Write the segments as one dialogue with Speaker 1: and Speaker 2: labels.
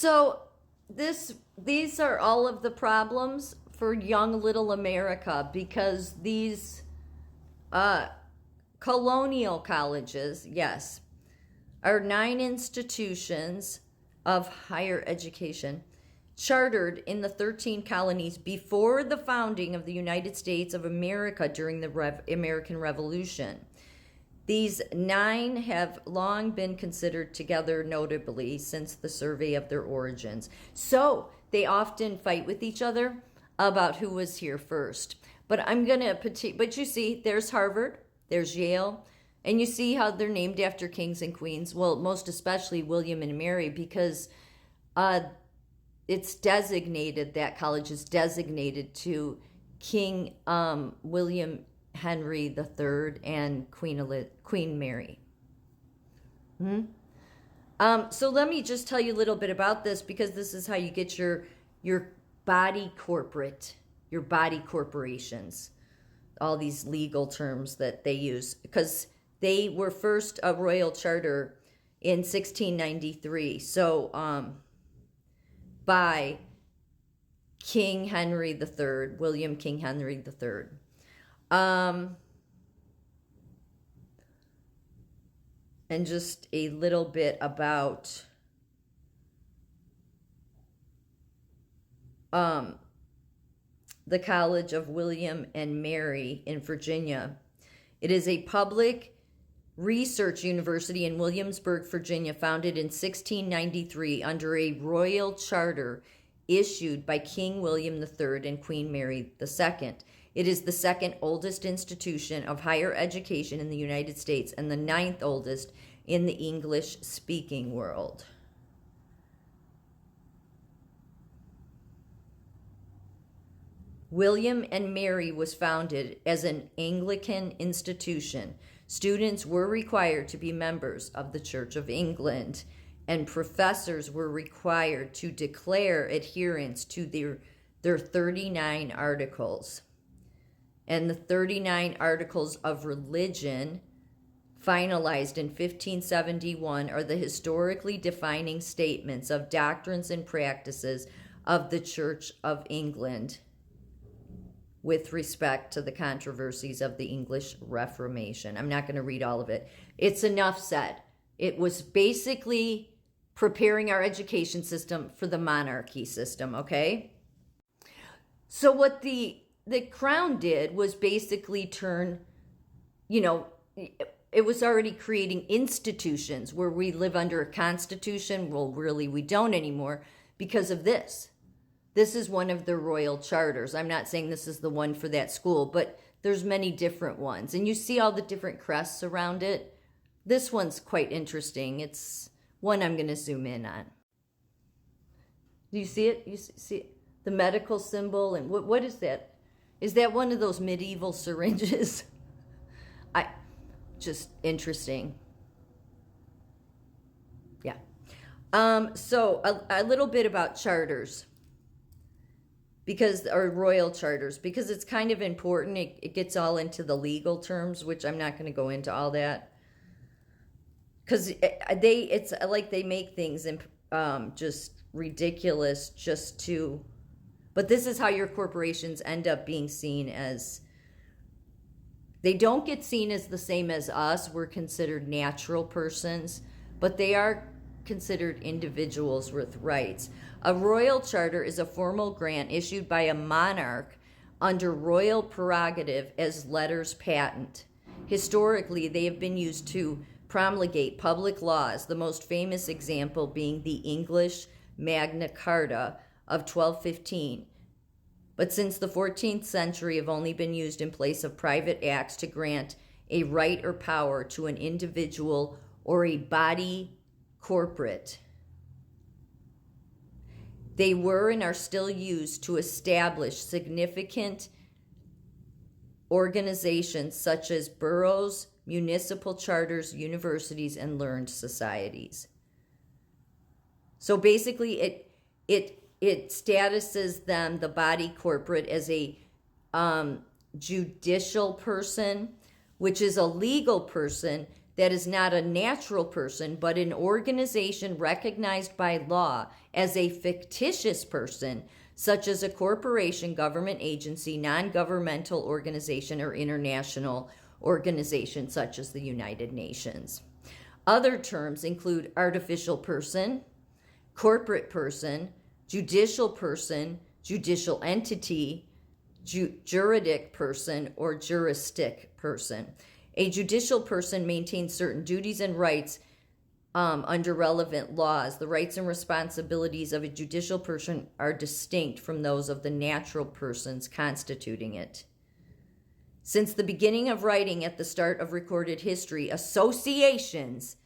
Speaker 1: So these are all of the problems for young little America, because these colonial colleges, yes, are 9 institutions of higher education chartered in the 13 colonies before the founding of the United States of America during the American Revolution. These 9 have long been considered together, notably since the survey of their origins. So they often fight with each other about who was here first. But but you see, there's Harvard, there's Yale, and you see how they're named after kings and queens. Well, most especially William and Mary, because it's designated, that college is designated to King William Henry III and Queen Mary. So let me just tell you a little bit about this, because this is how you get your body corporations, all these legal terms that they use, because they were first a royal charter in 1693. So by King Henry III, William King Henry III. And just a little bit about the College of William and Mary in Virginia. It is a public research university in Williamsburg, Virginia, founded in 1693 under a royal charter issued by King William III and Queen Mary II. It is the second oldest institution of higher education in the United States and the 9th oldest in the English-speaking world. William and Mary was founded as an Anglican institution. Students were required to be members of the Church of England, and professors were required to declare adherence to their 39 articles. And the 39 articles of religion, finalized in 1571, are the historically defining statements of doctrines and practices of the Church of England with respect to the controversies of the English Reformation. I'm not going to read all of it. It's enough said. It was basically preparing our education system for the monarchy system, okay? So what the crown did was basically turn, it was already creating institutions where we live under a constitution. Well, really, we don't anymore because of this. This is one of the royal charters. I'm not saying this is the one for that school, but there's many different ones. And you see all the different crests around it. This one's quite interesting. It's one I'm going to zoom in on. Do you see it? You see it? The medical symbol. And what is that? Is that one of those medieval syringes? Just interesting. Yeah. So a little bit about charters. Or royal charters, because it's kind of important. It gets all into the legal terms, which I'm not going to go into all that. Because it's like they make things just ridiculous but this is how your corporations end up being seen as. They don't get seen as the same as us. We're considered natural persons, but they are considered individuals with rights. A royal charter is a formal grant issued by a monarch under royal prerogative as letters patent. Historically, they have been used to promulgate public laws, the most famous example being the English Magna Carta of 1215. But since the 14th century have only been used in place of private acts to grant a right or power to an individual or a body corporate. They were and are still used to establish significant organizations such as boroughs, municipal charters, universities, and learned societies. So basically it statuses them, the body corporate, as a judicial person, which is a legal person that is not a natural person, but an organization recognized by law as a fictitious person, such as a corporation, government agency, non-governmental organization, or international organization, such as the United Nations. Other terms include artificial person, corporate person, judicial entity, juridic person, or juristic person. A judicial person maintains certain duties and rights under relevant laws. The rights and responsibilities of a judicial person are distinct from those of the natural persons constituting it. Since the beginning of writing at the start of recorded history, associations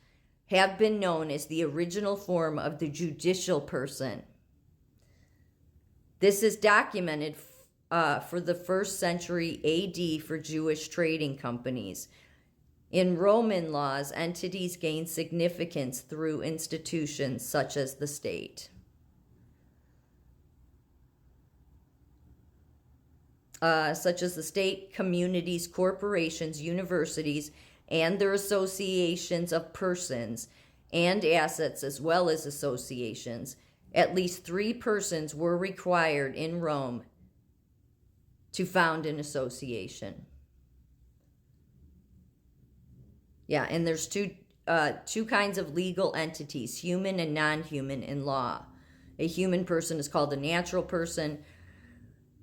Speaker 1: have been known as the original form of the judicial person. This is documented for the 1st century AD for Jewish trading companies. In Roman laws, entities gain significance through institutions such as the state. Such as the state, communities, corporations, universities, and their associations of persons and assets, as well as associations. At least 3 persons were required in Rome to found an association. Yeah, and there's two kinds of legal entities, human and non-human in law. A human person is called a natural person,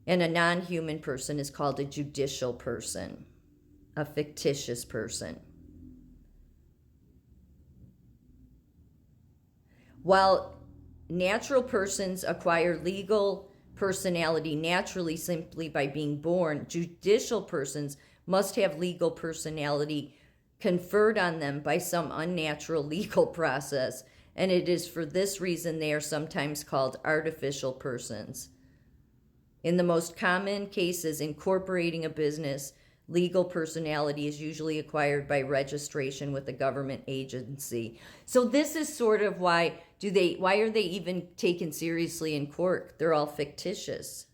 Speaker 1: and a non-human person is called a judicial person, a fictitious person. While natural persons acquire legal personality naturally simply by being born, judicial persons must have legal personality conferred on them by some unnatural legal process, and it is for this reason they are sometimes called artificial persons. In the most common cases incorporating a business, legal personality is usually acquired by registration with a government agency. So this is sort of why are they even taken seriously in court? They're all fictitious.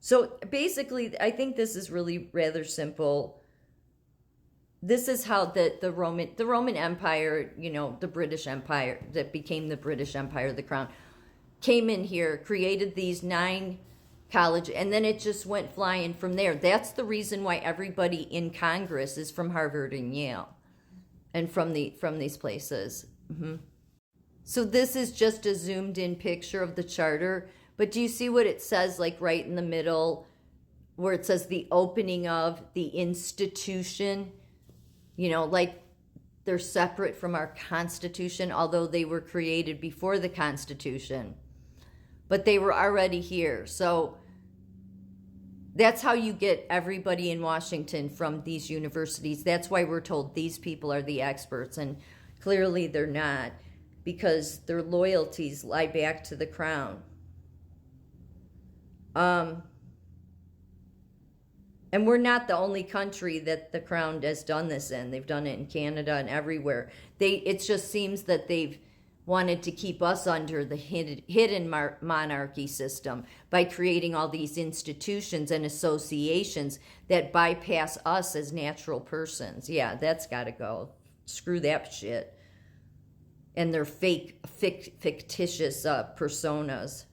Speaker 1: So basically, I think this is really rather simple. This is how the Roman Empire, the British Empire that became the British Empire, the crown, came in here, created these 9 colleges, and then it just went flying from there. That's the reason why everybody in Congress is from Harvard and Yale, and from these places. Mm-hmm. So this is just a zoomed in picture of the charter. But do you see what it says, like right in the middle, where it says the opening of the institution? Like they're separate from our Constitution, although they were created before the Constitution. But they were already here. So that's how you get everybody in Washington from these universities. That's why we're told these people are the experts. And clearly they're not, because their loyalties lie back to the crown. And we're not the only country that the crown has done this in. They've done it in Canada and everywhere. It just seems that they've wanted to keep us under the hidden monarchy system by creating all these institutions and associations that bypass us as natural persons. Yeah, that's got to go. Screw that shit. And their fictitious personas.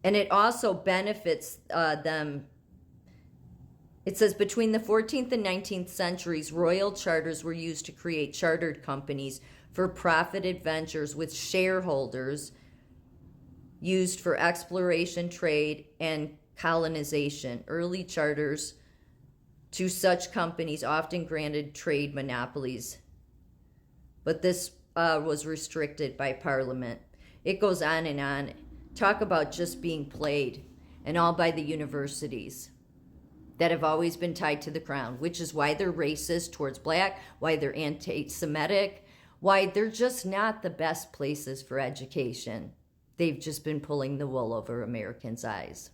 Speaker 1: And it also benefits them. It says between the 14th and 19th centuries, royal charters were used to create chartered companies for profited ventures with shareholders used for exploration, trade, and colonization. Early charters to such companies often granted trade monopolies, but this was restricted by Parliament. It goes on and on. Talk about just being played, and all by the universities that have always been tied to the crown, which is why they're racist towards black, why they're anti-Semitic, why they're just not the best places for education. They've just been pulling the wool over Americans' eyes.